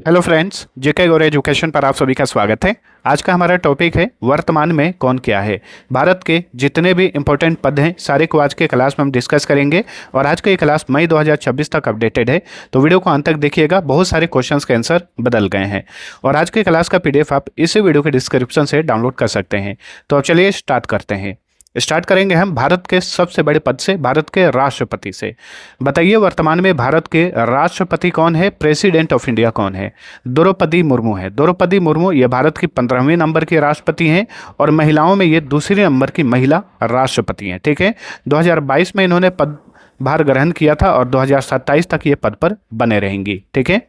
Hello friends, जेके गौर education पर आप सभी का स्वागत है। आज का हमारा टॉपिक है वर्तमान में कौन क्या है। भारत के जितने भी इंपॉर्टेंट पद हैं सारे को आज के क्लास में हम डिस्कस करेंगे और आज का ये क्लास मई 2026 तक अपडेटेड है। तो वीडियो को अंत तक देखिएगा, बहुत सारे क्वेश्चंस के आंसर बदल गए हैं और आज के क्लास का पीडीएफ आप इसी वीडियो के डिस्क्रिप्शन से डाउनलोड कर सकते हैं। तो अब चलिए स्टार्ट करते हैं। स्टार्ट करेंगे हम भारत के सबसे बड़े पद से, भारत के राष्ट्रपति से। बताइए वर्तमान में भारत के राष्ट्रपति कौन है, प्रेसिडेंट ऑफ इंडिया कौन है। द्रौपदी मुर्मू है। द्रौपदी मुर्मू ये भारत की 15वें नंबर की राष्ट्रपति हैं और महिलाओं में ये दूसरे नंबर की महिला राष्ट्रपति हैं। ठीक है, 2022 में इन्होंने पदभार ग्रहण किया था और 2027 तक ये पद पर बने रहेंगी। ठीक है,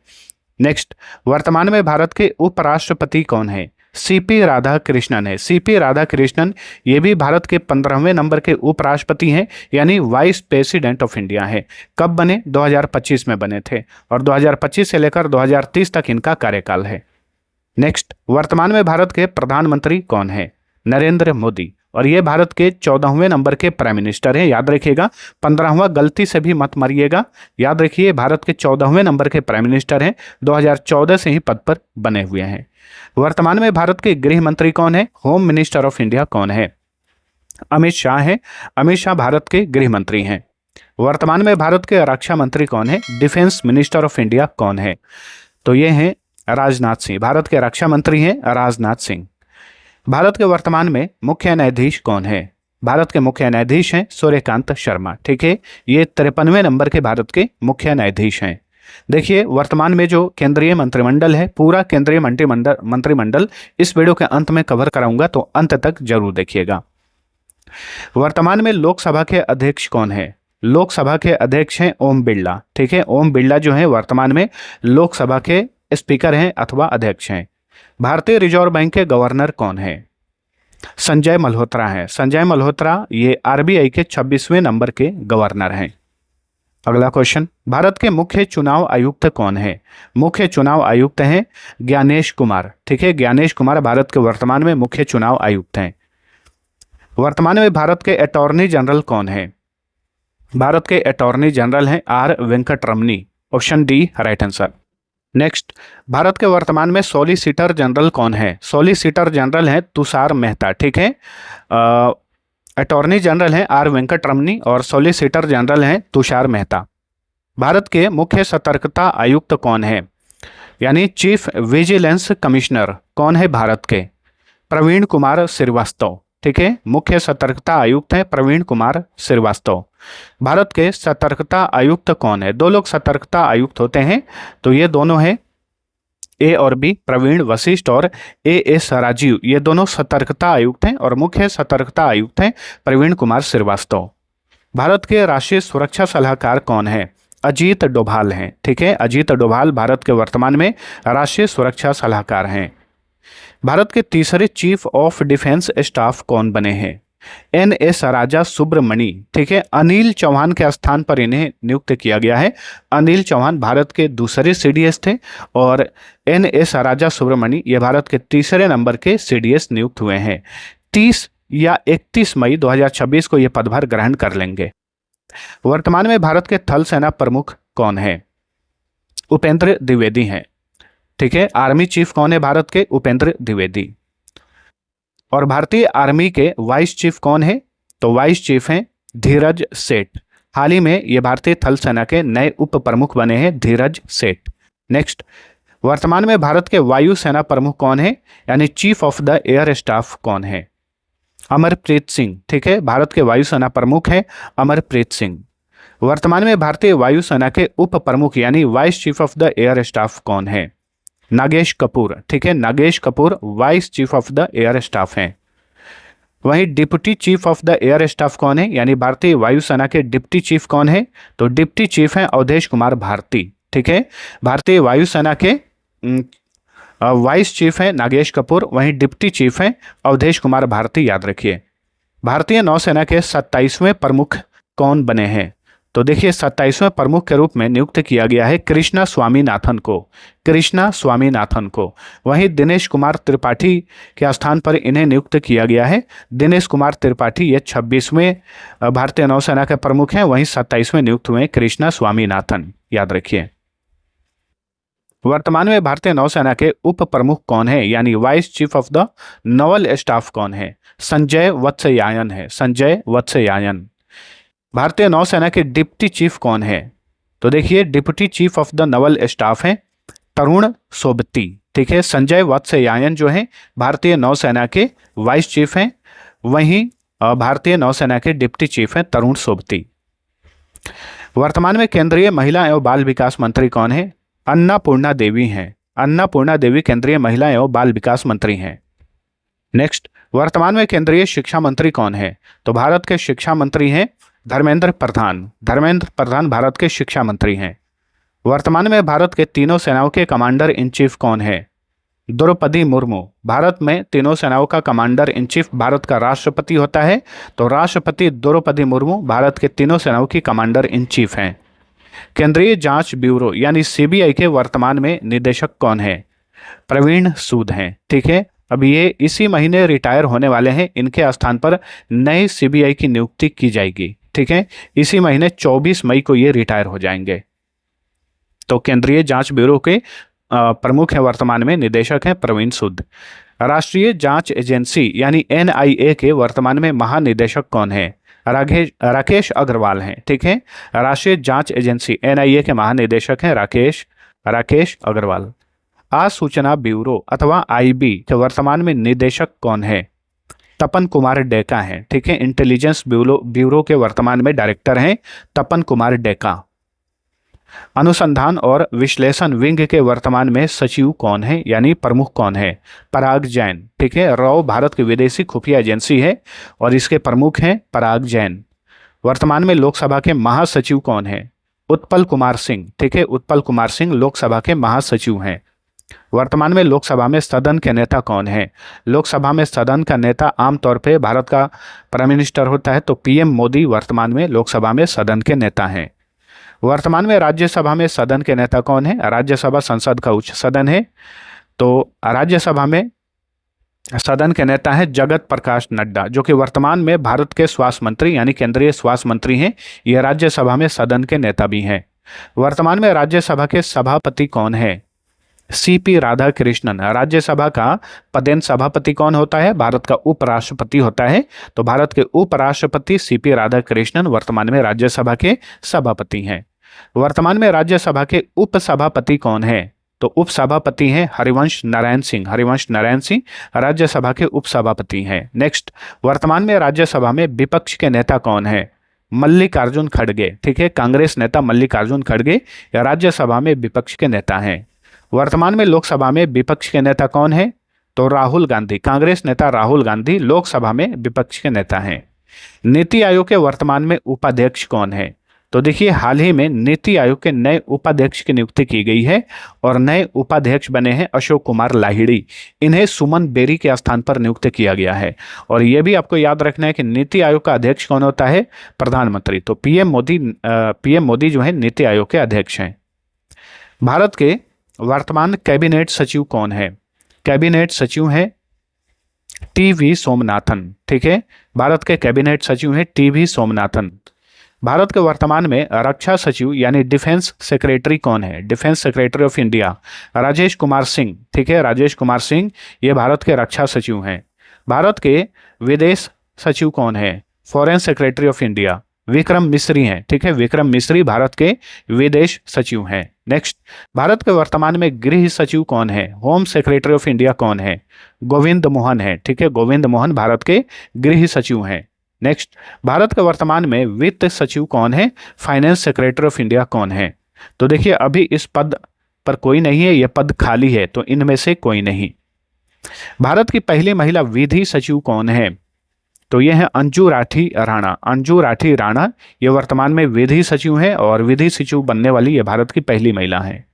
नेक्स्ट, वर्तमान में भारत के उपराष्ट्रपति कौन है। सीपी राधाकृष्णन है। सीपी राधाकृष्णन ये भी भारत के 15वें नंबर के उपराष्ट्रपति हैं, यानी वाइस प्रेसिडेंट ऑफ इंडिया है। कब बने? 2025 में बने थे और 2025 से लेकर 2030 तक इनका कार्यकाल है। नेक्स्ट, वर्तमान में भारत के प्रधानमंत्री कौन है। नरेंद्र मोदी, और ये भारत के 14वें नंबर के प्राइम मिनिस्टर हैं। याद रखिएगा, 15वां गलती से भी मत मारिएगा। याद रखिए, भारत के 14वें नंबर के प्राइम मिनिस्टर हैं, 2014 से ही पद पर बने हुए हैं। वर्तमान में भारत के गृह मंत्री कौन है, होम मिनिस्टर ऑफ इंडिया कौन है। अमित शाह है। अमित शाह भारत के गृह मंत्री हैं। वर्तमान में भारत के रक्षा मंत्री कौन है, डिफेंस मिनिस्टर ऑफ इंडिया कौन है। तो ये हैं राजनाथ सिंह, भारत के रक्षा मंत्री हैं राजनाथ सिंह। भारत के वर्तमान में मुख्य न्यायाधीश कौन है। भारत के मुख्य न्यायाधीश हैं सूर्यकांत शर्मा। ठीक है, ये 53वें नंबर के भारत के मुख्य न्यायाधीश हैं। देखिए वर्तमान में जो केंद्रीय मंत्रिमंडल है, पूरा केंद्रीय मंत्रिमंडल इस वीडियो के अंत में कवर कराऊंगा, तो अंत तक जरूर देखिएगा। वर्तमान में लोकसभा के अध्यक्ष कौन है। लोकसभा के अध्यक्ष हैं ओम बिरला। ठीक है, ओम बिरला जो है वर्तमान में लोकसभा के स्पीकर हैं अथवा अध्यक्ष हैं। भारतीय रिजर्व बैंक के गवर्नर कौन है। संजय मल्होत्रा है। संजय मल्होत्रा ये आरबीआई के 26वें नंबर के गवर्नर हैं। अगला क्वेश्चन, भारत के मुख्य चुनाव आयुक्त कौन है। मुख्य चुनाव आयुक्त हैं ज्ञानेश कुमार। ठीक है, ज्ञानेश कुमार भारत के वर्तमान में मुख्य चुनाव आयुक्त हैं। वर्तमान में भारत के अटॉर्नी जनरल कौन है। भारत के अटॉर्नी जनरल हैं R Venkataramani. Option D right answer. Next, Bharat के वर्तमान में सॉलिसिटर जनरल कौन है। सॉलिसिटर जनरल हैं तुषार मेहता। ठीक है, अटॉर्नी जनरल हैं आर वेंकटरमनी और सॉलिसिटर जनरल हैं तुषार मेहता। भारत के मुख्य सतर्कता आयुक्त कौन है, यानी चीफ विजिलेंस कमिश्नर कौन है भारत के। प्रवीण कुमार श्रीवास्तव। ठीक है, मुख्य सतर्कता आयुक्त हैं प्रवीण कुमार श्रीवास्तव। भारत के सतर्कता आयुक्त कौन है। दो लोग सतर्कता आयुक्त होते हैं, तो ये दोनों हैं ए और बी, प्रवीण वशिष्ठ और एएस राजीव। ये दोनों सतर्कता आयुक्त हैं और मुख्य सतर्कता आयुक्त हैं प्रवीण कुमार श्रीवास्तव। भारत के राष्ट्रीय सुरक्षा सलाहकार कौन है। अजीत डोभाल हैं। ठीक है, अजीत डोभाल भारत के वर्तमान में राष्ट्रीय सुरक्षा सलाहकार हैं। भारत के तीसरे चीफ ऑफ डिफेंस स्टाफ कौन बने हैं। एनएस राजा सुब्रमणी। ठीक है, अनिल चौहान के स्थान पर इन्हें नियुक्त किया गया है। अनिल चौहान भारत के दूसरे सीडीएस थे और एनएस राजा सुब्रमणी ये भारत के तीसरे नंबर के सीडीएस नियुक्त हुए हैं। 30 या 31 मई 2026 को ये पदभार ग्रहण कर लेंगे। वर्तमान में भारत के थल सेना प्रमुख कौन है। उपेंद्र द्विवेदी हैं। ठीक है, आर्मी चीफ कौन है भारत के, उपेंद्र द्विवेदी। और भारतीय आर्मी के वाइस चीफ कौन है, तो वाइस चीफ हैं धीरज सेठ। हाल ही में ये भारतीय थल सेना के नए उप प्रमुख बने हैं धीरज सेठ। नेक्स्ट, वर्तमान में भारत के वायु सेना प्रमुख कौन है, यानी chief of the air staff कौन है। अमरप्रीत सिंह। ठीक है, भारत के वायु सेना प्रमुख हैं अमरप्रीत सिंह। वर्तमान में भारतीय वायु सेना के उप प्रमुख यानी vice chief of the air staff कौन है। नागेश कपूर। ठीक है, Nagesh Kapoor vice chief of the air staff हैं। वहीं deputy chief of the air staff कौन है, यानी भारतीय वायुसेना के डिप्टी चीफ कौन है, तो डिप्टी चीफ हैं अवधेश कुमार भारती। ठीक है, भारतीय वायुसेना के वाइस चीफ हैं नागेश कपूर, वहीं डिप्टी चीफ हैं अवधेश कुमार भारती। याद रखिए। भारतीय नौसेना के 27वें प्रमुख कौन बने हैं, तो देखिए 27वें प्रमुख के रूप में नियुक्त किया गया है कृष्णा स्वामीनाथन को। कृष्णा स्वामीनाथन को। वहीं दिनेश कुमार त्रिपाठी के स्थान पर इन्हें नियुक्त किया गया है। दिनेश कुमार त्रिपाठी ये 26वें भारतीय नौसेना के प्रमुख हैं, वहीं 27वें नियुक्त हुए कृष्णा स्वामीनाथन। याद रखिए। वर्तमान में भारतीय नौसेना के उप प्रमुख कौन है, यानी vice chief of the Naval staff कौन है? संजय वत्सयायन है, संजय वत्सयायन। भारतीय नौसेना के डिप्टी चीफ कौन है? तो देखिए deputy chief of the Naval staff है तरुण सोबती। ठीक है, संजय वत्सयायन जो है भारतीय नौसेना के वाइस चीफ हैं, वहीं भारतीय नौसेना के डिप्टी चीफ हैं तरुण सोबती। वर्तमान में केंद्रीय महिला एवं बाल विकास मंत्री कौन है? अन्नपूर्णा देवी हैं, अन्नपूर्णा देवी केंद्रीय महिला एवं बाल विकास मंत्री हैं। नेक्स्ट, वर्तमान में केंद्रीय शिक्षा मंत्री कौन है? तो भारत के शिक्षा मंत्री हैं धर्मेंद्र प्रधान, धर्मेंद्र प्रधान भारत के शिक्षा मंत्री हैं। वर्तमान में भारत के तीनों सेनाओं के कमांडर इन चीफ कौन है? द्रौपदी मुर्मू। भारत में तीनों सेनाओं का कमांडर इन चीफ भारत का राष्ट्रपति होता है, तो राष्ट्रपति द्रौपदी मुर्मू भारत के तीनों सेनाओं की कमांडर इन चीफ हैं। केंद्रीय जांच ब्यूरो यानी सीबीआई के वर्तमान में निदेशक कौन है? प्रवीण सूद हैं। ठीक है, अब ये इसी महीने रिटायर होने वाले हैं, इनके स्थान पर नए सीबीआई की नियुक्ति की जाएगी। ठीक है, इसी महीने 24 मई को ये रिटायर हो जाएंगे। तो केंद्रीय जांच ब्यूरो के प्रमुख हैं वर्तमान में, निदेशक हैं प्रवीण सूद। राष्ट्रीय जांच एजेंसी यानी एनआईए के वर्तमान में महानिदेशक कौन है? राकेश अग्रवाल हैं। ठीक है, राष्ट्रीय जांच एजेंसी एनआईए के महानिदेशक हैं राकेश अग्रवाल। आसूचना ब्यूरो अथवा आईबी के वर्तमान में निदेशक कौन है? तपन कुमार डेका हैं। ठीक है, इंटेलिजेंस ब्यूरो के वर्तमान में डायरेक्टर हैं तपन कुमार डेका। अनुसंधान और विश्लेषण विंग के वर्तमान में सचिव कौन है, यानी प्रमुख कौन है? पराग जैन। ठीक है, रॉ भारत की विदेशी खुफिया एजेंसी है और इसके प्रमुख हैं पराग जैन। वर्तमान में लोकसभा के महासचिव कौन है? उत्पल कुमार सिंह। ठीक है, उत्पल कुमार सिंह लोकसभा के महासचिव हैं। वर्तमान में लोकसभा में सदन के नेता कौन है? लोकसभा में सदन का नेता आमतौर पर भारत का प्राइम मिनिस्टर होता है, तो पीएम मोदी वर्तमान में लोकसभा में सदन के नेता हैं। वर्तमान में राज्यसभा में सदन के नेता कौन है? राज्यसभा संसद का उच्च सदन है, तो राज्यसभा में सदन के नेता है जगत प्रकाश नड्डा, जो कि वर्तमान में भारत के स्वास्थ्य मंत्री यानी केंद्रीय स्वास्थ्य मंत्री हैं। ये राज्यसभा में सदन के नेता भी हैं। वर्तमान में राज्यसभा के सभापति कौन है? सीपी राधाकृष्णन। राज्यसभा का पदेन सभापति कौन होता है? भारत का उपराष्ट्रपति होता है, तो भारत के उपराष्ट्रपति सीपी राधाकृष्णन वर्तमान में राज्यसभा के सभापति हैं। वर्तमान में राज्यसभा के उपसभापति कौन है? तो उपसभापति हैं हरिवंश नारायण सिंह, हरिवंश नारायण सिंह राज्यसभा के उपसभापति हैं। नेक्स्ट, वर्तमान में राज्यसभा में विपक्ष के नेता कौन है? मल्लिकार्जुन खड़गे। ठीक है, कांग्रेस नेता मल्लिकार्जुन खड़गे राज्यसभा में विपक्ष के नेता हैं। वर्तमान में लोकसभा में विपक्ष के नेता कौन है? तो राहुल गांधी, कांग्रेस नेता राहुल गांधी लोकसभा में विपक्ष के नेता हैं। नीति आयोग के वर्तमान में उपाध्यक्ष कौन है? तो देखिए हाल ही में नीति आयोग के नए उपाध्यक्ष की नियुक्ति की गई है और नए उपाध्यक्ष बने हैं अशोक कुमार लाहिड़ी। इन्हें सुमन बेरी के स्थान पर नियुक्त किया गया है। और यह भी आपको याद रखना है कि नीति आयोग का अध्यक्ष कौन होता है? प्रधानमंत्री। तो पीएम मोदी जो है नीति आयोग के अध्यक्ष हैं। भारत के वर्तमान कैबिनेट सचिव कौन है? कैबिनेट सचिव है टीवी सोमनाथन। ठीक है, भारत के कैबिनेट सचिव हैं टीवी सोमनाथन। भारत के वर्तमान में रक्षा सचिव यानी डिफेंस सेक्रेटरी कौन है? Defence secretary of India Rajesh Kumar Singh. ठीक है, राजेश कुमार सिंह ये भारत के रक्षा सचिव हैं। भारत के विदेश सचिव कौन है? Foreign secretary of India Vikram मिश्री हैं। ठीक है, विक्रम मिश्री भारत के विदेश सचिव हैं। नेक्स्ट, भारत के वर्तमान में गृह सचिव कौन है? होम सेक्रेटरी ऑफ इंडिया कौन है? गोविंद मोहन है। ठीक है, गोविंद मोहन भारत के गृह सचिव हैं। नेक्स्ट, भारत के वर्तमान में वित्त सचिव कौन है? फाइनेंस सेक्रेटरी ऑफ इंडिया कौन है? तो देखिए अभी इस पद पर कोई नहीं है, यह पद खाली है, तो इनमें से कोई नहीं। भारत की पहली महिला विधि सचिव कौन है? तो यह है अंजू राठी राणा। अंजू राठी राणा ये वर्तमान में विधि सचिव हैं और विधि सचिव बनने वाली ये भारत की पहली महिला है।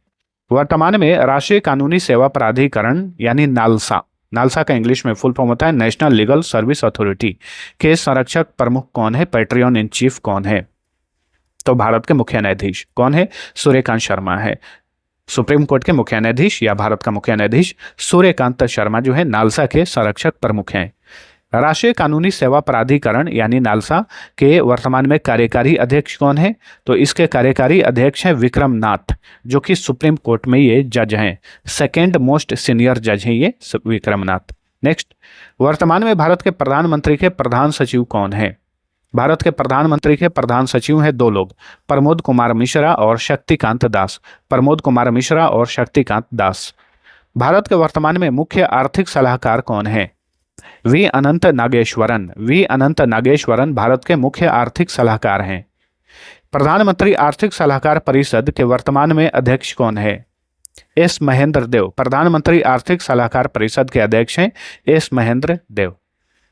वर्तमान में राष्ट्रीय कानूनी सेवा प्राधिकरण यानी नालसा, नालसा का इंग्लिश में फुल फॉर्म होता है नेशनल लीगल सर्विस अथॉरिटी के संरक्षक प्रमुख कौन है? पैट्रियन इन चीफ कौन है? तो भारत के मुख्य न्यायाधीश कौन है? सूर्यकांत शर्मा है। सुप्रीम कोर्ट के मुख्य न्यायाधीश या भारत का मुख्य न्यायाधीश सूर्यकांत शर्मा जो है नालसा के संरक्षक प्रमुख हैं। राष्ट्रीय कानूनी सेवा प्राधिकरण यानी नालसा के वर्तमान में कार्यकारी अध्यक्ष कौन है? तो इसके कार्यकारी अध्यक्ष हैं विक्रम नाथ, जो कि सुप्रीम कोर्ट में ये जज हैं, सेकेंड मोस्ट सीनियर जज हैं ये विक्रम नाथ। नेक्स्ट, वर्तमान में भारत के प्रधानमंत्री के प्रधान सचिव कौन है? भारत के प्रधानमंत्री के प्रधान सचिव हैं दो लोग, प्रमोद कुमार मिश्रा और शक्तिकांत दास। प्रमोद कुमार मिश्रा और शक्तिकांत दास। भारत के वर्तमान में मुख्य आर्थिक सलाहकार कौन है? वी अनंत नागेश्वरन। वी अनंत नागेश्वरन भारत के मुख्य आर्थिक सलाहकार हैं। प्रधानमंत्री आर्थिक सलाहकार परिषद के वर्तमान में अध्यक्ष कौन है? एस महेंद्र देव। प्रधानमंत्री आर्थिक सलाहकार परिषद के अध्यक्ष हैं एस महेंद्र देव।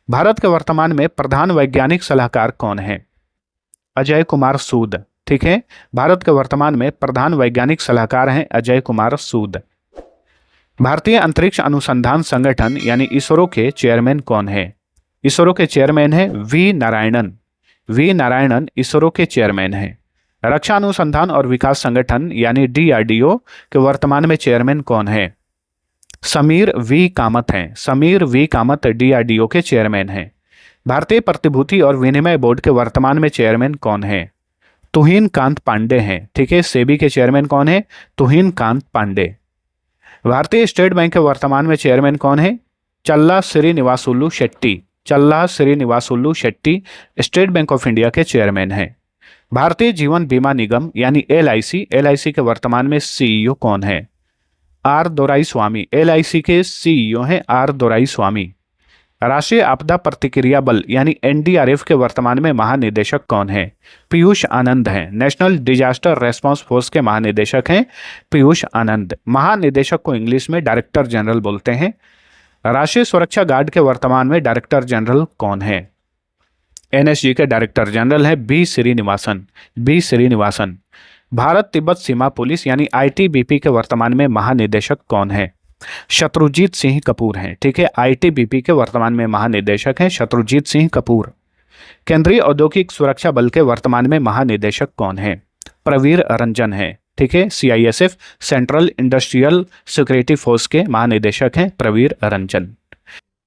भारत के वर्तमान में प्रधान वैज्ञानिक सलाहकार कौन है? अजय कुमार सूद। ठीक है, भारत के वर्तमान में प्रधान वैज्ञानिक सलाहकार हैं अजय कुमार सूद। भारतीय अंतरिक्ष अनुसंधान संगठन यानी इसरो के चेयरमैन कौन है? इसरो के चेयरमैन है वी नारायणन। वी नारायणन इसरो के चेयरमैन हैं। रक्षा अनुसंधान और विकास संगठन यानी DRDO के वर्तमान में चेयरमैन कौन है? समीर वी कामत हैं। समीर वी कामत DRDO के चेयरमैन हैं। भारतीय प्रतिभूति और विनिमय बोर्ड के वर्तमान में चेयरमैन कौन है? तुहिन कांत पांडे हैं। ठीक है, सेबी के चेयरमैन कौन है? तुहिन कांत पांडे। भारतीय स्टेट बैंक के वर्तमान में चेयरमैन कौन है? चल्ला श्रीनिवासुलु शेट्टी। चल्ला Srinivasulu Shetty state bank of India के चेयरमैन हैं। भारतीय जीवन बीमा निगम यानी LIC के वर्तमान में CEO कौन है? आर दोराईस्वामी। LIC के CEO हैं आर दोराईस्वामी। राष्ट्रीय आपदा प्रतिक्रिया बल यानी NDRF के वर्तमान में महानिदेशक कौन है? पीयूष आनंद हैं। नेशनल डिजास्टर रेस्पॉन्स फोर्स के महानिदेशक हैं पीयूष आनंद। महानिदेशक को इंग्लिश में डायरेक्टर जनरल बोलते हैं। राष्ट्रीय सुरक्षा गार्ड के वर्तमान में डायरेक्टर जनरल कौन है? NSG के डायरेक्टर जनरल हैं बी श्रीनिवासन। बी श्रीनिवासन। भारत तिब्बत सीमा पुलिस यानी ITBP के वर्तमान में महानिदेशक कौन है? शत्रुजीत सिंह कपूर हैं। ठीक है, ITBP के वर्तमान में महानिदेशक हैं शत्रुजीत सिंह कपूर। केंद्रीय औद्योगिक सुरक्षा बल के वर्तमान में महानिदेशक कौन है? प्रवीर रंजन है। ठीक है, CISF central industrial security force के महानिदेशक हैं प्रवीर रंजन।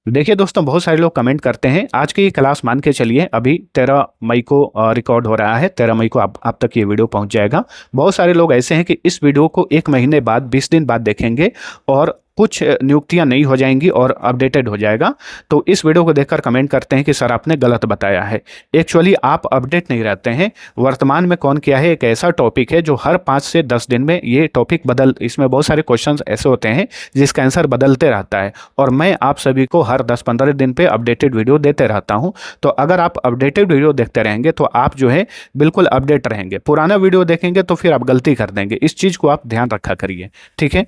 देखिए दोस्तों, बहुत सारे लोग कमेंट करते हैं। आज की क्लास मान के चलिए अभी 13 मई को रिकॉर्ड हो रहा है। 13 मई को आप तक ये वीडियो पहुंच जाएगा। बहुत सारे लोग ऐसे हैं कि इस वीडियो को 1 महीने बाद 20 दिन बाद देखेंगे और कुछ नियुक्तियां नई हो जाएंगी और अपडेटेड हो जाएगा। तो इस वीडियो को देखकर कमेंट करते हैं कि सर आपने गलत बताया है। एक्चुअली आप अपडेट नहीं रहते हैं। वर्तमान में कौन क्या है एक ऐसा टॉपिक है जो हर 5 से 10 दिन में ये टॉपिक इसमें बहुत सारे क्वेश्चंस ऐसे होते हैं जिसका आंसर बदलते रहता है और मैं आप सभी को हर 10-15 दिन पे अपडेटेड वीडियो देते रहता हूँ। तो अगर आप अपडेटेड वीडियो देखते रहेंगे तो आप जो है बिल्कुल अपडेट रहेंगे। पुराना वीडियो देखेंगे तो फिर आप गलती कर देंगे। इस चीज़ को आप ध्यान रखा करिए। ठीक है,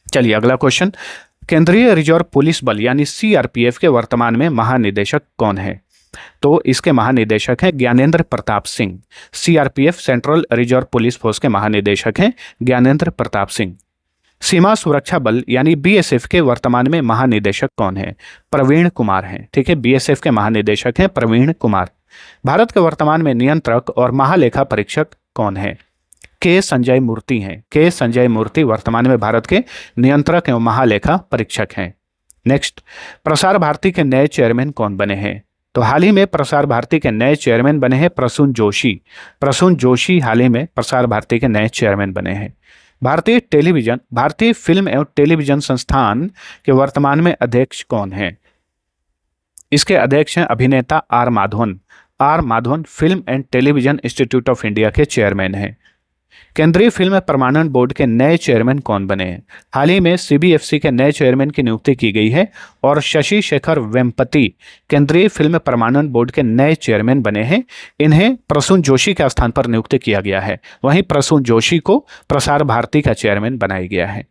चलिए अगला क्वेश्चन। केंद्रीय रिजर्व पुलिस बल यानी CRPF के वर्तमान में महानिदेशक कौन है? तो इसके महानिदेशक हैं Gyanendra Pratap Singh. CRPF central reserve police force के महानिदेशक हैं ज्ञानेंद्र प्रताप सिंह। सीमा सुरक्षा बल यानी BSF के वर्तमान में महानिदेशक कौन है? प्रवीण कुमार हैं। ठीक है, BSF के महानिदेशक हैं प्रवीण कुमार। भारत के वर्तमान में नियंत्रक और महालेखा परीक्षक कौन है? के संजय मूर्ति हैं। के संजय मूर्ति वर्तमान में भारत के नियंत्रक एवं महालेखा परीक्षक हैं। नेक्स्ट, प्रसार भारती के नए चेयरमैन कौन बने हैं? तो हाल ही में प्रसार भारती के नए चेयरमैन बने हैं प्रसून जोशी। प्रसून जोशी हाल ही में प्रसार भारती के नए चेयरमैन बने हैं। भारतीय फिल्म एवं टेलीविजन संस्थान के वर्तमान में अध्यक्ष कौन है? इसके अध्यक्ष हैं अभिनेता R Madhavan. R Madhavan film and television institute of India के चेयरमैन हैं। केंद्रीय फिल्म प्रमाणन बोर्ड के नए चेयरमैन कौन बने हैं? हाल ही में CBFC के नए चेयरमैन की नियुक्ति की गई है और शशि शेखर वेम्पति केंद्रीय फिल्म प्रमाणन बोर्ड के नए चेयरमैन बने हैं। इन्हें प्रसून जोशी के स्थान पर नियुक्त किया गया है। वहीं प्रसून जोशी को प्रसार भारती का चेयरमैन बनाया गया है।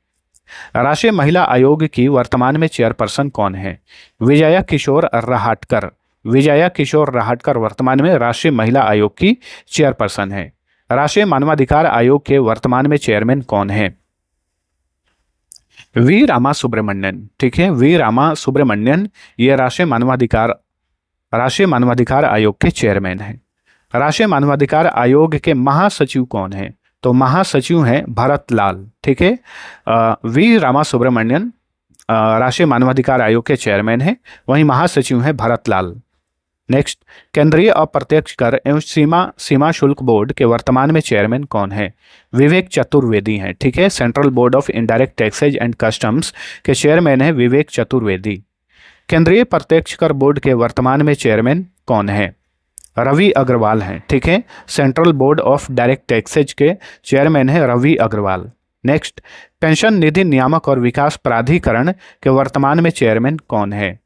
राष्ट्रीय महिला आयोग की वर्तमान में चेयरपर्सन कौन है? विजया किशोर रहाटकर। विजया किशोर रहाटकर वर्तमान में राष्ट्रीय महिला आयोग की चेयरपर्सन है। राष्ट्रीय मानवाधिकार आयोग के वर्तमान में चेयरमैन कौन है? वी रामा सुब्रमण्यन। ठीक है, वी रामा सुब्रमण्यन ये राष्ट्रीय मानवाधिकार आयोग के चेयरमैन हैं। राष्ट्रीय मानवाधिकार आयोग के महासचिव कौन है? तो महासचिव हैं भरत लाल। ठीक है, वी रामा सुब्रमण्यन राष्ट्रीय मानवाधिकार आयोग के चेयरमैन हैं। वहीं महासचिव हैं भरत लाल। नेक्स्ट, केंद्रीय अप्रत्यक्ष कर एवं सीमा शुल्क बोर्ड के वर्तमान में चेयरमैन कौन है? विवेक चतुर्वेदी हैं। ठीक है, central board of indirect taxes and customs के चेयरमैन है विवेक चतुर्वेदी। केंद्रीय प्रत्यक्ष कर बोर्ड के वर्तमान में चेयरमैन कौन है? रवि अग्रवाल हैं। ठीक है, central board of direct taxes के चेयरमैन है रवि अग्रवाल। नेक्स्ट, पेंशन निधि नियामक और विकास प्राधिकरण के वर्तमान में चेयरमैन कौन है?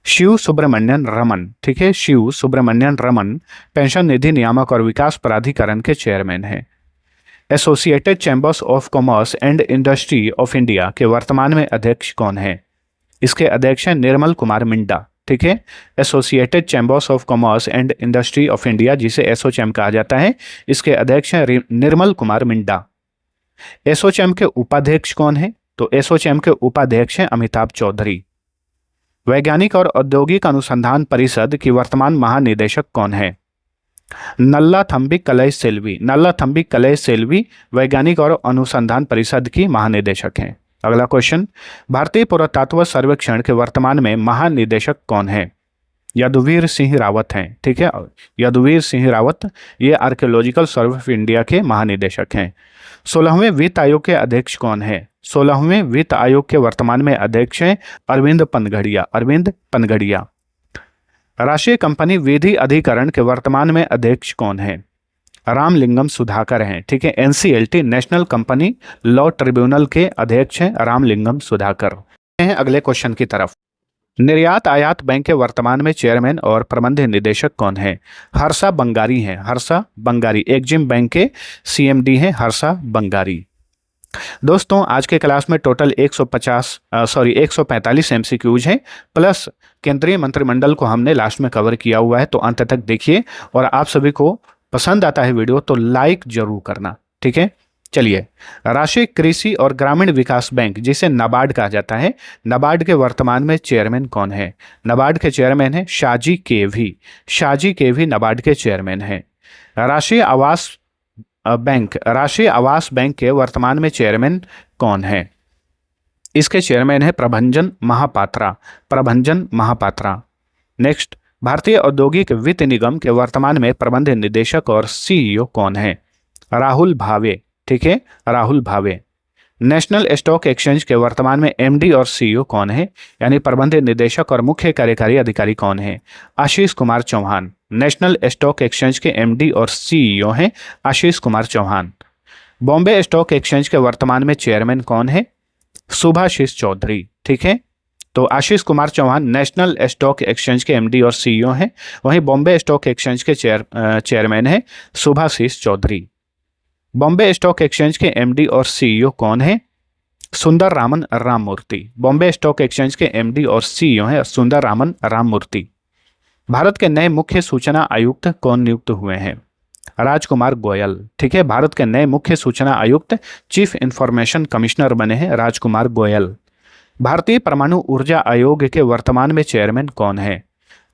शिव सुब्रमण्यन रमन। ठीक है, शिव सुब्रमण्यन रमन पेंशन निधि नियामक और विकास प्राधिकरण के चेयरमैन है। Associated chambers of commerce and industry of India के वर्तमान में अध्यक्ष कौन है? इसके अध्यक्ष हैं निर्मल कुमार मिंडा। ठीक है, associated chambers of commerce and industry of India, जिसे एसोचैम कहा जाता है, इसके अध्यक्ष हैं निर्मल कुमार मिंडा। एसोचैम के उपाध्यक्ष कौन है? तो एसोचैम के उपाध्यक्ष हैं अमिताभ चौधरी। वैज्ञानिक और औद्योगिक अनुसंधान परिषद की वर्तमान महानिदेशक कौन है? नल्लाथंबी कलई सेल्वी। नल्लाथंबी कलई सेल्वी वैज्ञानिक और अनुसंधान परिषद की महानिदेशक हैं। अगला क्वेश्चन, भारतीय पुरातत्व सर्वेक्षण के वर्तमान में महानिदेशक कौन है? यदुवीर सिंह रावत हैं। ठीक है, यदुवीर सिंह रावत ये आर्कियोलॉजिकल सर्वे ऑफ इंडिया के महानिदेशक हैं। 16वें वित्त आयोग के अध्यक्ष कौन है? 16वें वित्त आयोग के वर्तमान में अध्यक्ष हैं अरविंद पनघड़िया। अरविंद पनघड़िया। राष्ट्रीय कंपनी विधि अधिकरण के वर्तमान में अध्यक्ष कौन है? रामलिंगम सुधाकर हैं। ठीक है, NCLT national company law tribunal के अध्यक्ष हैं रामलिंगम सुधाकर। हैं अगले क्वेश्चन की तरफ। निर्यात आयात बैंक के वर्तमान में चेयरमैन और प्रबंध निदेशक कौन है? हर्षा बंगारी हैं। हर्षा बंगारी। एक्जिम बैंक के सीएमडी हैं हर्षा बंगारी। दोस्तों, आज के क्लास में टोटल 145 एमसीक्यूज हैं, प्लस केंद्रीय मंत्रिमंडल को हमने लास्ट में कवर किया हुआ है, तो अंत तक देखिए। और आप सभी को पसंद आता है वीडियो तो लाइक जरूर करना। ठीक है, चलिए। राष्ट्रीय कृषि और ग्रामीण विकास बैंक, जिसे नाबार्ड कहा जाता है, नाबार्ड के वर्तमान में चेयरमैन कौन है? नाबार्ड के चेयरमैन है शाजी केवी। शाजी केवी नाबार्ड के चेयरमैन है। राष्ट्रीय आवास बैंक के वर्तमान में चेयरमैन कौन है? इसके चेयरमैन है प्रभंजन महापात्रा। प्रभंजन महापात्रा। नेक्स्ट, भारतीय औद्योगिक वित्त निगम के वर्तमान में प्रबंध निदेशक और सीईओ कौन है? राहुल भावे। ठीक है, राहुल भावे। नेशनल स्टॉक एक्सचेंज के वर्तमान में एमडी और सीईओ कौन है, यानी प्रबंध निदेशक और मुख्य कार्यकारी अधिकारी कौन है? Ashish Kumar Chauhan. National Stock Exchange के एमडी और सीईओ हैं आशीष कुमार चौहान। बॉम्बे स्टॉक एक्सचेंज के वर्तमान में चेयरमैन कौन है? सुभाशीष चौधरी। ठीक है, तो Ashish Kumar Chauhan National Stock Exchange के एमडी और सीईओ हैं। वहीं बॉम्बे स्टॉक एक्सचेंज के चेयरमैन है सुभाशीष चौधरी। बॉम्बे स्टॉक एक्सचेंज के एमडी और सीईओ कौन है? सुंदर रामन राममूर्ति। बॉम्बे स्टॉक एक्सचेंज के एमडी और सीईओ हैं सुंदर रामन राममूर्ति। भारत के नए मुख्य सूचना आयुक्त कौन नियुक्त हुए हैं? राजकुमार गोयल। ठीक है, भारत के नए मुख्य सूचना आयुक्त चीफ इंफॉर्मेशन कमिश्नर बने हैं राजकुमार गोयल। भारतीय परमाणु ऊर्जा आयोग के वर्तमान में चेयरमैन कौन है?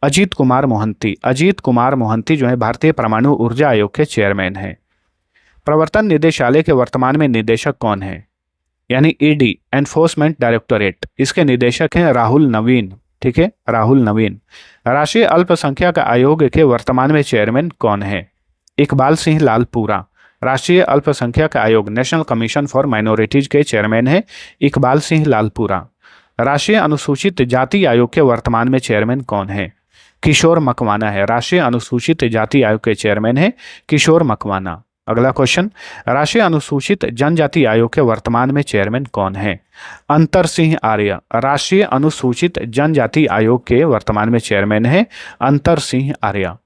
अजीत कुमार मोहंती। अजीत कुमार मोहंती जो है भारतीय परमाणु ऊर्जा आयोग के चेयरमैन हैं। प्रवर्तन निदेशालय के वर्तमान में निदेशक कौन है? यानी ईडी एनफोर्समेंट डायरेक्टोरेट, इसके निदेशक हैं राहुल नवीन। ठीक है, राहुल नवीन। राष्ट्रीय अल्पसंख्यक आयोग के वर्तमान में चेयरमैन कौन है? इकबाल सिंह लालपुरा। राष्ट्रीय अल्पसंख्यक आयोग नेशनल कमीशन फॉर माइनॉरिटीज के चेयरमैन है इकबाल सिंह लालपुरा। राष्ट्रीय अनुसूचित जाति आयोग के वर्तमान में चेयरमैन कौन है? किशोर मकवाना है। राष्ट्रीय अनुसूचित जाति आयोग के चेयरमैन है किशोर मकवाना। अगला क्वेश्चन, राष्ट्रीय अनुसूचित जनजाति आयोग के वर्तमान में चेयरमैन कौन है? अंतर सिंह आर्य। राष्ट्रीय अनुसूचित जनजाति आयोग के वर्तमान में चेयरमैन है अंतर सिंह आर्य।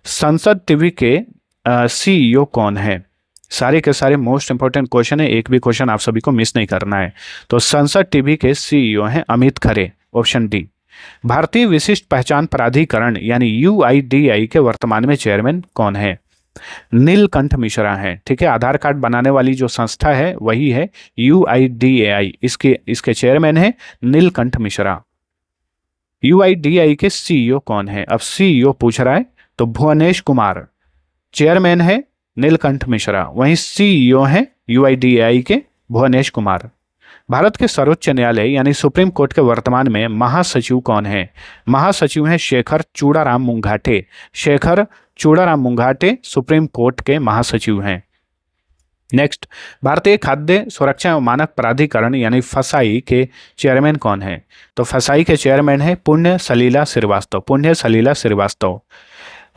संसद टीवी के सीईओ कौन है? सारे के सारे मोस्ट इंपोर्टेंट क्वेश्चन है, एक भी क्वेश्चन आप सभी को मिस नहीं करना है। तो संसद टीवी के सीईओ हैं अमित खरे, ऑप्शन डी। भारतीय विशिष्ट पहचान प्राधिकरण यानी यूआईडीआई के वर्तमान में चेयरमैन कौन है? नीलकंठ मिश्रा है। ठीक है, आधार कार्ड बनाने वाली जो संस्था है वही है यूआईडीएआई, इसके चेयरमैन है नीलकंठ मिश्रा। यूआईडीआई के सीईओ कौन है? अब सीईओ पूछ रहा है तो भुवनेश कुमार। चेयरमैन है नीलकंठ मिश्रा, वहीं सीईओ है यूआईडीएआई के भुवनेश कुमार। भारत के सर्वोच्च न्यायालय यानी सुप्रीम कोर्ट के वर्तमान में महासचिव कौन है? महासचिव हैं शेखर चूड़ाराम मुंगाटे। शेखर चूड़ाराम मुंगाटे सुप्रीम कोर्ट के महासचिव हैं। नेक्स्ट, भारतीय खाद्य सुरक्षा एवं मानक प्राधिकरण यानी फसाई के चेयरमैन कौन है? तो फसाई के चेयरमैन है पुण्य सलीला श्रीवास्तव। पुण्य सलीला श्रीवास्तव।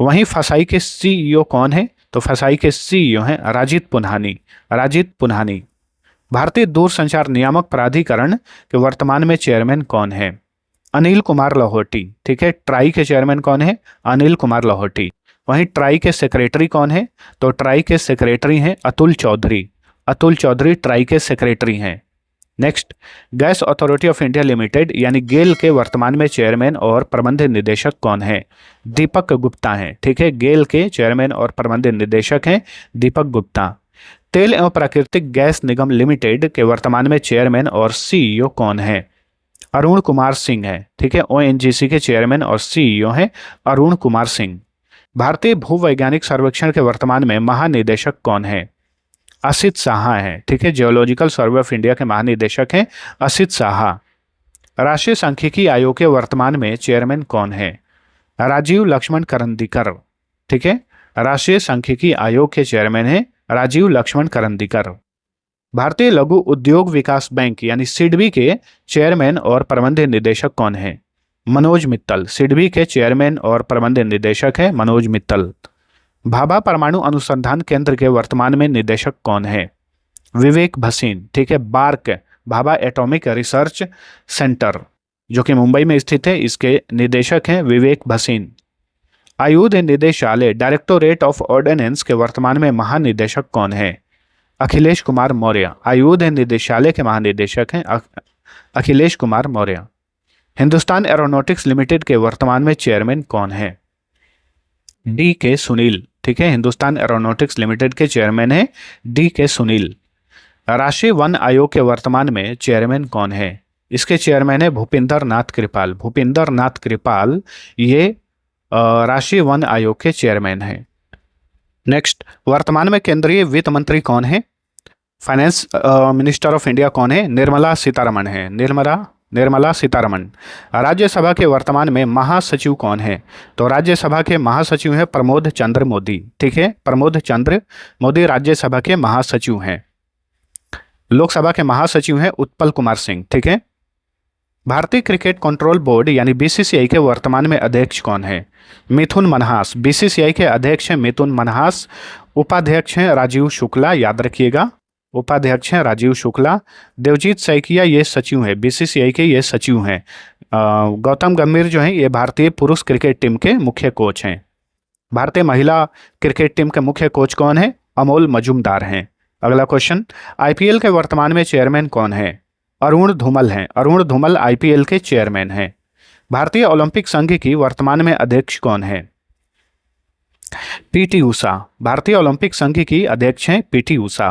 वहीं फसाई के सीईओ कौन है? तो फसाई के सीईओ हैं राजीत पुन्हानी। राजीत पुन्हानी। भारतीय दूरसंचार नियामक प्राधिकरण के वर्तमान में चेयरमैन कौन है? अनिल कुमार लाहौटी। ठीक है, ट्राई के चेयरमैन कौन है? अनिल कुमार लाहौटी। वहीं ट्राई के सेक्रेटरी कौन है? तो ट्राई के सेक्रेटरी हैं अतुल चौधरी। अतुल चौधरी ट्राई के सेक्रेटरी हैं। Next, gas authority of India limited यानी गेल के वर्तमान में चेयरमैन और प्रबंध निदेशक कौन है? दीपक गुप्ता हैं। ठीक है, गेल के चेयरमैन और प्रबंध निदेशक हैं दीपक गुप्ता। तेल एवं प्राकृतिक गैस निगम लिमिटेड के वर्तमान में चेयरमैन और सीईओ कौन है? अरुण कुमार सिंह है। ठीक है, ओएनजीसी के चेयरमैन और सीईओ हैं अरुण कुमार सिंह। भारतीय भूवैज्ञानिक सर्वेक्षण के वर्तमान में महानिदेशक कौन है? असित साहा है। ठीक है, जियोलॉजिकल सर्वे ऑफ इंडिया के महानिदेशक हैं असित साहा। राष्ट्रीय सांख्यिकी आयोग के वर्तमान में चेयरमैन कौन है? राजीव लक्ष्मण करंदीकर। ठीक है, राष्ट्रीय सांख्यिकी आयोग के चेयरमैन हैं राजीव लक्ष्मण करंदीकर। भारतीय लघु उद्योग विकास बैंक यानी सिडबी के चेयरमैन और प्रबंध निदेशक कौन है? मनोज मित्तल। सिडबी के चेयरमैन और प्रबंध निदेशक है मनोज मित्तल। भाभा परमाणु अनुसंधान केंद्र के वर्तमान में निदेशक कौन है? विवेक भसीन। ठीक है, BARC Bhabha atomic research centre जो कि मुंबई में स्थित है, इसके निदेशक हैं विवेक भसीन। आयुध निदेशालय डायरेक्टोरेट ऑफ ऑर्डिनेंस के वर्तमान में महानिदेशक कौन है? अखिलेश कुमार मौर्य। आयुध निदेशालय के महानिदेशक हैं अखिलेश कुमार मौर्य। हिंदुस्तान एरोनॉटिक्स लिमिटेड के वर्तमान में चेयरमैन कौन है? डी के सुनील। ठीक है, हिंदुस्तान एरोनॉटिक्स लिमिटेड के चेयरमैन है डी के सुनील। राष्ट्रीय वन आयोग के वर्तमान में चेयरमैन कौन है? इसके चेयरमैन है भूपिंदर नाथ कृपाल। भूपिंदर नाथ कृपाल ये राष्ट्रीय वन आयोग के चेयरमैन हैं। नेक्स्ट, वर्तमान में केंद्रीय वित्त मंत्री कौन है? फाइनेंस मिनिस्टर ऑफ इंडिया कौन है? निर्मला सीतारमण है। निर्मला सीतारमण। राज्यसभा के वर्तमान में महासचिव कौन है? तो राज्यसभा के महासचिव हैं प्रमोद चंद्र मोदी। ठीक है, प्रमोद चंद्र मोदी राज्यसभा के महासचिव हैं। लोकसभा के महासचिव हैं उत्पल कुमार सिंह। ठीक है, भारतीय क्रिकेट कंट्रोल बोर्ड यानी बीसीसीआई के वर्तमान में अध्यक्ष कौन है? मिथुन मनहास। बीसीसीआई के अध्यक्ष हैं मिथुन मनहास। उपाध्यक्ष हैं राजीव शुक्ला। याद रखिएगा, उपाध्यक्ष हैं राजीव शुक्ला। देवजीत सैकिया ये सचिव हैं बीसीसीआई के, ये सचिव हैं। गौतम गंभीर जो हैं ये भारतीय पुरुष क्रिकेट टीम के मुख्य कोच हैं। भारतीय महिला क्रिकेट टीम के मुख्य कोच कौन है? अमोल मजूमदार हैं। अगला क्वेश्चन, आईपीएल के वर्तमान में चेयरमैन कौन है? अरुण धूमल हैं। अरुण धूमल आईपीएल के चेयरमैन हैं। भारतीय ओलंपिक संघ की वर्तमान में अध्यक्ष कौन है? पीटी उषा। भारतीय ओलंपिक संघ की अध्यक्ष हैं PT Usha.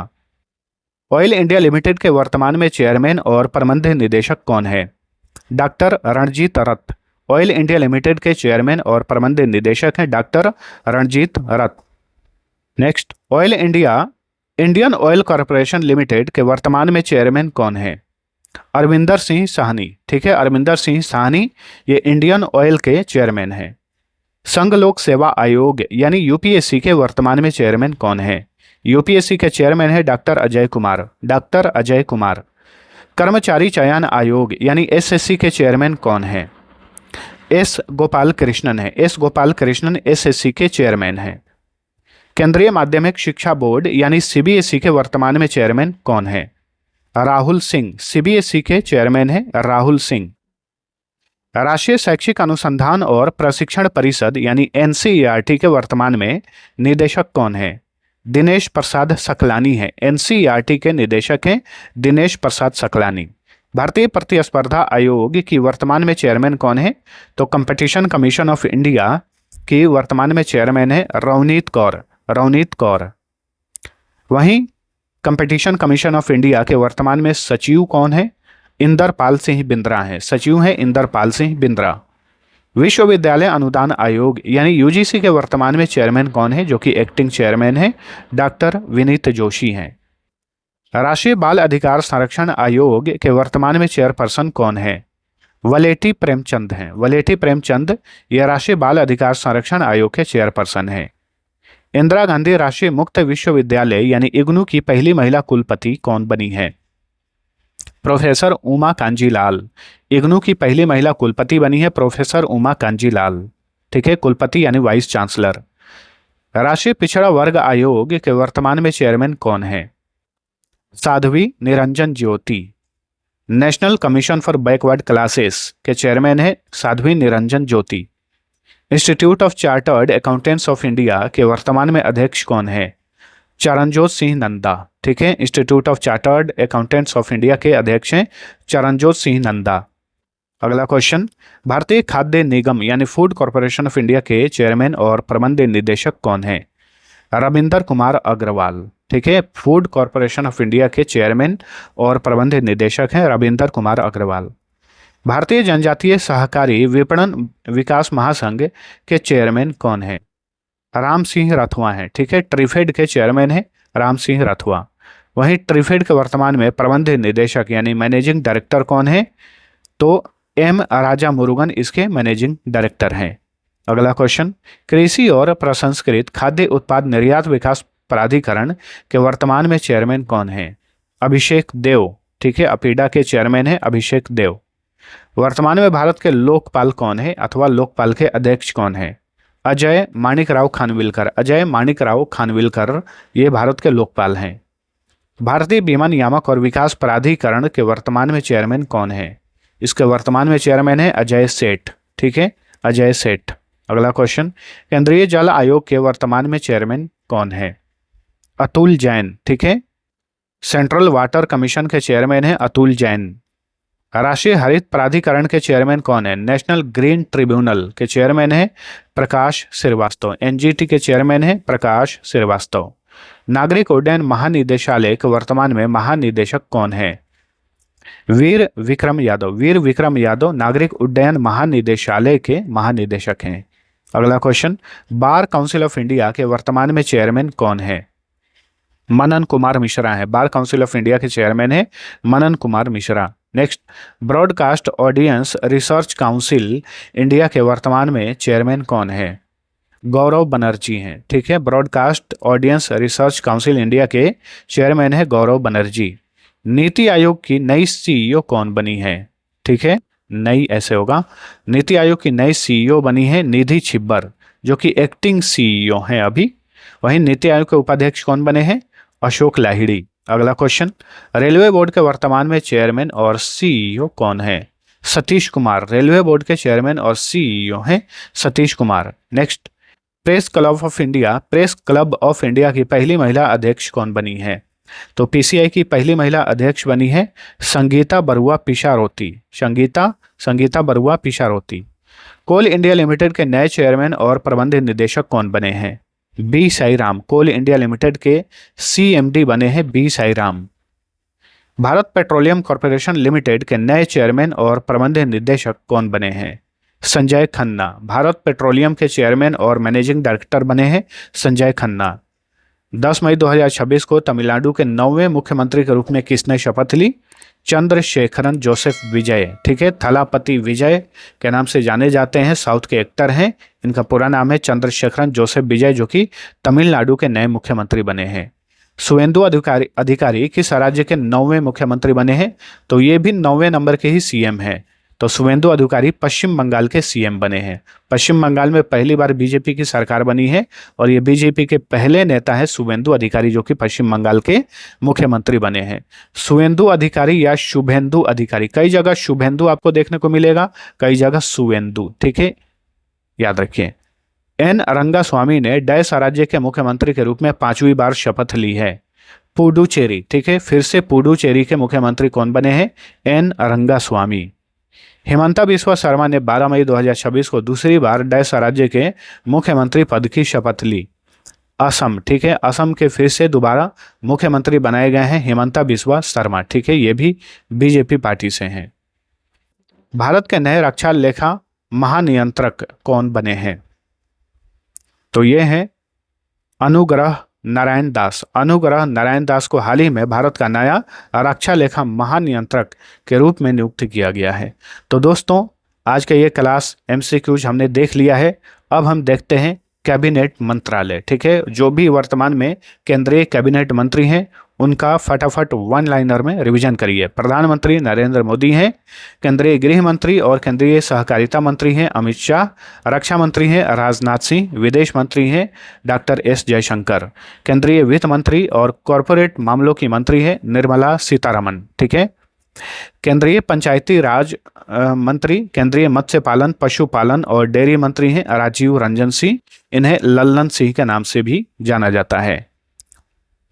Oil India limited के वर्तमान में चेयरमैन और प्रबंध निदेशक कौन है? डॉक्टर रणजीत रथ। ऑयल इंडिया लिमिटेड के चेयरमैन और प्रबंध निदेशक हैं डॉक्टर रणजीत रथ। Next, oil India Indian oil corporation limited के वर्तमान में चेयरमैन कौन है? अरविंदर सिंह साहनी। ठीक है, अरविंदर सिंह साहनी ये इंडियन ऑयल के चेयरमैन हैं। संघ लोक सेवा आयोग यानी यूपीएससी के वर्तमान में चेयरमैन कौन है? यूपीएससी के चेयरमैन है डॉक्टर अजय कुमार। डॉक्टर अजय कुमार। कर्मचारी चयन आयोग यानी एसएससी के चेयरमैन कौन है? एस गोपाल कृष्णन है। एस गोपाल कृष्णन एसएससी के चेयरमैन हैं। केंद्रीय माध्यमिक शिक्षा बोर्ड यानी सीबीएसई के वर्तमान में चेयरमैन कौन है? राहुल सिंह। सीबीएसई के चेयरमैन है राहुल सिंह। राष्ट्रीय शैक्षिक अनुसंधान और प्रशिक्षण परिषद यानी एनसीईआरटी के वर्तमान में निदेशक कौन है? दिनेश प्रसाद सकलानी है। एनसीईआरटी के निदेशक हैं दिनेश प्रसाद सकलानी। भारतीय प्रतिस्पर्धा आयोग की वर्तमान में चेयरमैन कौन है? तो कंपटीशन कमीशन ऑफ इंडिया की वर्तमान में चेयरमैन है रवनीत कौर। रवनीत कौर। वहीं कंपटीशन कमीशन ऑफ इंडिया के वर्तमान में सचिव कौन है? इंदरपाल सिंह बिंद्रा हैं। सचिव हैं इंदरपाल सिंह बिंद्रा। विश्वविद्यालय अनुदान आयोग यानी यूजीसी के वर्तमान में चेयरमैन कौन है? जो कि एक्टिंग चेयरमैन है डॉक्टर विनीत जोशी हैं। राष्ट्रीय बाल अधिकार संरक्षण आयोग के वर्तमान में चेयरपर्सन कौन है? वलेटी प्रेमचंद हैं। वलेटी प्रेमचंद ये राष्ट्रीय बाल अधिकार संरक्षण आयोग के चेयरपर्सन हैं। इंदिरा गांधी राष्ट्रीय मुक्त विश्वविद्यालय यानी इग्नू की पहली महिला कुलपति कौन बनी है? प्रोफेसर उमा कांजीलाल। इग्नू की पहली महिला कुलपति बनी है प्रोफेसर उमा कांजीलाल। ठीक है, कुलपति यानी वाइस चांसलर। राष्ट्रीय पिछड़ा वर्ग आयोग के वर्तमान में चेयरमैन कौन है? Sadhvi Niranjan Jyoti. National Commission for Backward Classes के चेयरमैन है Sadhvi Niranjan Jyoti. Institute of Chartered Accountants of India के वर्तमान में अध्यक्ष कौन है? चरणजोत सिंह नंदा। ठीक है, institute of Chartered Accountants of India के अध्यक्ष हैं चरणजोत सिंह नंदा। अगला क्वेश्चन, भारतीय खाद्य निगम यानी फूड कॉरपोरेशन ऑफ इंडिया के चेयरमैन और प्रबंध निदेशक कौन है? रविंदर कुमार अग्रवाल। ठीक है, फूड कॉरपोरेशन ऑफ इंडिया के चेयरमैन और प्रबंध निदेशक हैं रविंदर कुमार अग्रवाल। भारतीय जनजातीय सहकारी विपणन विकास महासंघ के चेयरमैन कौन है? राम सिंह रथवा हैं। ठीक है, ट्रिफेड के चेयरमैन है राम सिंह रथवा। वहीं ट्रिफेड के वर्तमान में प्रबंध निदेशक यानी मैनेजिंग डायरेक्टर कौन है? तो एम राजा मुरुगन इसके मैनेजिंग डायरेक्टर हैं। अगला क्वेश्चन, कृषि और प्रसंस्कृत खाद्य उत्पाद निर्यात विकास प्राधिकरण के वर्तमान में चेयरमैन कौन है? अभिषेक देव। ठीक है, अपीडा के चेयरमैन है अभिषेक देव। वर्तमान में भारत के लोकपाल कौन है अथवा लोकपाल के अध्यक्ष कौन है? अजय माणिकराव खानविलकर। अजय माणिकराव खानविलकर ये भारत के लोकपाल हैं। भारतीय बीमा नियामक और विकास प्राधिकरण के वर्तमान में चेयरमैन कौन है? इसके वर्तमान में चेयरमैन है अजय सेठ। ठीक है, अजय सेठ। अगला क्वेश्चन, केंद्रीय जल आयोग के वर्तमान में चेयरमैन कौन है? अतुल जैन। ठीक है, सेंट्रल वाटर कमीशन के चेयरमैन है अतुल जैन। राष्ट्रीय हरित प्राधिकरण के चेयरमैन कौन है? नेशनल ग्रीन ट्रिब्यूनल के चेयरमैन है प्रकाश श्रीवास्तव। एनजीटी के चेयरमैन है प्रकाश श्रीवास्तव। नागरिक उड्डयन महानिदेशालय के वर्तमान में महानिदेशक कौन है? वीर विक्रम यादव। वीर विक्रम यादव नागरिक उड्डयन महानिदेशालय के महानिदेशक हैं। अगला question, bar Council of India के वर्तमान में चेयरमैन कौन है? मनन कुमार मिश्रा है। बार काउंसिल ऑफ इंडिया के चेयरमैन है Manan Kumar Mishra. Next, Broadcast Audience Research Council India के वर्तमान में चेयरमैन कौन है? गौरव बनर्जी हैं। ठीक है, broadcast Audience Research Council India के चेयरमैन है गौरव बनर्जी। नीति आयोग की नई सीईओ कौन बनी है? ठीक है, नई ऐसे होगा, नीति आयोग की नई सीईओ बनी है निधि छिब्बर, जो कि एक्टिंग सीईओ हैं अभी। वहीं नीति आयोग के उपाध्यक्ष कौन बने हैं? अशोक लाहिड़ी। अगला क्वेश्चन, रेलवे बोर्ड के वर्तमान में चेयरमैन और सीईओ कौन है? सतीश कुमार। रेलवे बोर्ड के चेयरमैन और सीईओ हैं Satish Kumar. Next, press club of India. Press club of India की पहली महिला अध्यक्ष कौन बनी है? तो पीसीआई की पहली महिला अध्यक्ष बनी है Sangeeta Barua Pisharoty. Sangeeta Barua Pisharoty. Coal India limited के नए चेयरमैन और प्रबंध निदेशक कौन बने हैं? B Sairam. Coal India limited के सीएमडी बने हैं B Sairam. Bharat petroleum corporation limited के नए चेयरमैन और प्रबंध निदेशक कौन बने हैं? संजय खन्ना। भारत पेट्रोलियम के चेयरमैन और मैनेजिंग डायरेक्टर बने हैं संजय खन्ना। 10 मई 2026 को तमिलनाडु के 9वें मुख्यमंत्री के रूप में किसने शपथ ली? चंद्रशेखरन जोसेफ विजय। ठीक है, थलापति विजय के नाम से जाने जाते हैं, साउथ के एक्टर हैं। इनका पूरा नाम है चंद्रशेखरन जोसेफ विजय, जो कि तमिलनाडु के नए मुख्यमंत्री बने हैं। शुभेंदु अधिकारी किस राज्य के 9वें मुख्यमंत्री बने हैं? तो ये भी 9वें नंबर के ही सीएम हैं। तो शुभेंदु अधिकारी पश्चिम बंगाल के सीएम बने हैं। पश्चिम बंगाल में पहली बार बीजेपी की सरकार बनी है और ये बीजेपी के पहले नेता है शुभेंदु अधिकारी, जो कि पश्चिम बंगाल के मुख्यमंत्री बने हैं। शुभेंदु अधिकारी या शुभेंदु अधिकारी, कई जगह शुभेंदु आपको देखने को मिलेगा, कई जगह शुभेंदु। ठीक है, याद रखिए। एन रंगास्वामी ने डैश राज्य के मुख्यमंत्री के रूप में 5वीं बार शपथ ली है? पुडुचेरी। ठीक है, फिर से पुडुचेरी के मुख्यमंत्री कौन बने हैं? एन रंगास्वामी। हिमंता बिस्वा शर्मा ने 12 मई 2026 को दूसरी बार डैश राज्य के मुख्यमंत्री पद की शपथ ली? असम। ठीक है, असम के फिर से दोबारा मुख्यमंत्री बनाए गए हैं हिमंता बिस्वा शर्मा। ठीक है, ये भी बीजेपी पार्टी से हैं। भारत के नए रक्षा लेखा महानियंत्रक कौन बने हैं? तो ये हैं अनुग्रह नारायण दास। अनुग्रह नारायण दास को हाल ही में भारत का नया रक्षा लेखा महानियंत्रक के रूप में नियुक्त किया गया है। तो दोस्तों, आज का ये क्लास MCQs हमने देख लिया है। अब हम देखते हैं कैबिनेट मंत्रालय। ठीक है, जो भी वर्तमान में केंद्रीय कैबिनेट मंत्री हैं उनका फटाफट वन लाइनर में रिवीजन करिए। प्रधानमंत्री नरेंद्र मोदी हैं, केंद्रीय गृह मंत्री और केंद्रीय सहकारिता मंत्री हैं अमित शाह, रक्षा मंत्री हैं राजनाथ सिंह, विदेश मंत्री हैं डॉक्टर S जयशंकर, केंद्रीय वित्त मंत्री और कॉरपोरेट मामलों की मंत्री है निर्मला सीतारमण। ठीक है, केंद्रीय पंचायती राज मंत्री, केंद्रीय मत्स्य पालन, पशुपालन और डेयरी मंत्री हैं राजीव रंजन सिंह। इन्हें लल्लन सिंह के नाम से भी जाना जाता है।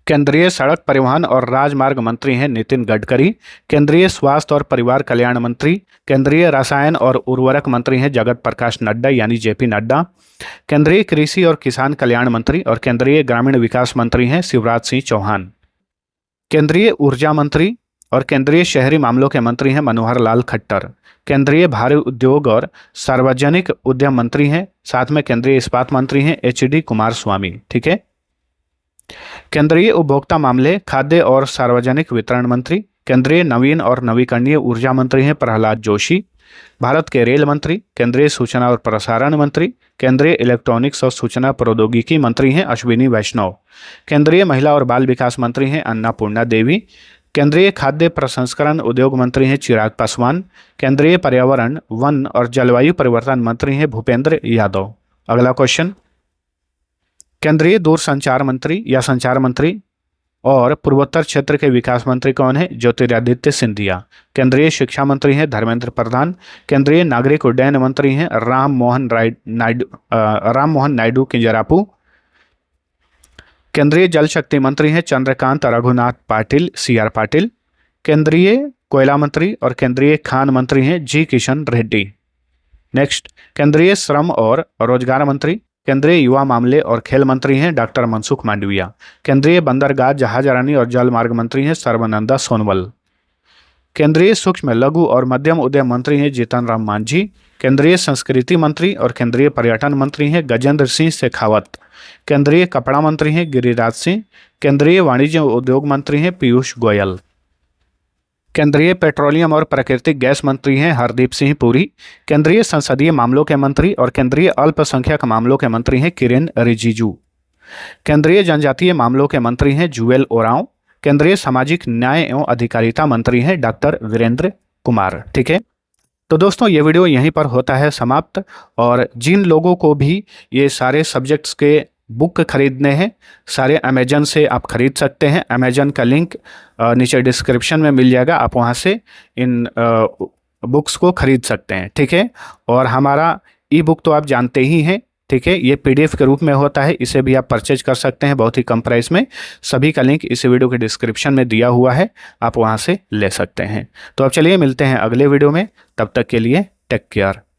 केंद्रीय सड़क परिवहन और राजमार्ग मंत्री हैं नितिन गडकरी, केंद्रीय स्वास्थ्य और परिवार कल्याण मंत्री, केंद्रीय रसायन और उर्वरक मंत्री हैं जगत प्रकाश नड्डा यानी JP नड्डा, केंद्रीय कृषि और किसान कल्याण मंत्री और केंद्रीय ग्रामीण विकास मंत्री हैं शिवराज सिंह चौहान, केंद्रीय ऊर्जा मंत्री और केंद्रीय शहरी मामलों के मंत्री हैं मनोहर लाल खट्टर, केंद्रीय भारी उद्योग और सार्वजनिक उद्यम मंत्री हैं, साथ में केंद्रीय इस्पात मंत्री हैं HD कुमारस्वामी। ठीक है, केंद्रीय उपभोक्ता मामले, खाद्य और सार्वजनिक वितरण मंत्री, केंद्रीय नवीन और नवीकरणीय ऊर्जा मंत्री हैं प्रहलाद जोशी, भारत के रेल मंत्री, केंद्रीय सूचना और प्रसारण मंत्री, केंद्रीय इलेक्ट्रॉनिक्स और सूचना प्रौद्योगिकी मंत्री हैं अश्विनी वैष्णव, केंद्रीय महिला और बाल विकास मंत्री हैं अन्नपूर्णा देवी, केंद्रीय खाद्य प्रसंस्करण उद्योग मंत्री हैं चिराग पासवान, केंद्रीय पर्यावरण, वन और जलवायु परिवर्तन मंत्री हैं भूपेंद्र यादव। अगला क्वेश्चन, केंद्रीय दूरसंचार मंत्री या संचार मंत्री और पूर्वोत्तर क्षेत्र के विकास मंत्री कौन है? ज्योतिरादित्य सिंधिया। केंद्रीय शिक्षा मंत्री हैं धर्मेंद्र प्रधान, केंद्रीय नागरिक उड्डयन मंत्री हैं राम मोहन नायडू किंजरापू, केंद्रीय जल शक्ति मंत्री हैं चंद्रकांत रघुनाथ पाटिल CR पाटिल, केंद्रीय कोयला मंत्री और केंद्रीय खान मंत्री हैं G किशन रेड्डी। नेक्स्ट, केंद्रीय श्रम और रोजगार मंत्री, केंद्रीय युवा मामले और खेल मंत्री हैं डॉक्टर मनसुख मांडविया, केंद्रीय बंदरगाह जहाजरानी और जल मार्ग मंत्री हैं सर्बानंद सोनोवाल, केंद्रीय सूक्ष्म लघु और मध्यम उद्यम मंत्री हैं जीतन राम मांझी, केंद्रीय संस्कृति मंत्री और केंद्रीय पर्यटन मंत्री हैं गजेंद्र सिंह शेखावत, केंद्रीय कपड़ा मंत्री हैं गिरिराज सिंह, केंद्रीय वाणिज्य उद्योग मंत्री हैं पीयूष गोयल, केंद्रीय पेट्रोलियम और प्राकृतिक गैस मंत्री हैं हरदीप सिंह पुरी, केंद्रीय संसदीय मामलों के मंत्री और केंद्रीय अल्पसंख्यक मामलों के मंत्री हैं किरेन रिजिजू, केंद्रीय जनजातीय मामलों के मंत्री हैं जुएल ओरांव, केंद्रीय सामाजिक न्याय एवं अधिकारिता मंत्री हैं डॉक्टर वीरेंद्र कुमार। ठीक है, तो दोस्तों ये वीडियो यहीं पर होता है समाप्त। और जिन लोगों को भी ये सारे सब्जेक्ट्स के बुक खरीदने हैं, सारे अमेजन से आप खरीद सकते हैं। अमेजन का लिंक नीचे डिस्क्रिप्शन में मिल जाएगा, आप वहाँ से इन बुक्स को खरीद सकते हैं। ठीक है, और हमारा ई-बुक तो आप जानते ही हैं। ठीक है, ये PDF के रूप में होता है, इसे भी आप परचेज कर सकते हैं बहुत ही कम प्राइस में। सभी का लिंक इस वीडियो के डिस्क्रिप्शन में दिया हुआ है, आप वहाँ से ले सकते हैं। तो अब चलिए मिलते हैं अगले वीडियो में, तब तक के लिए टेक केयर।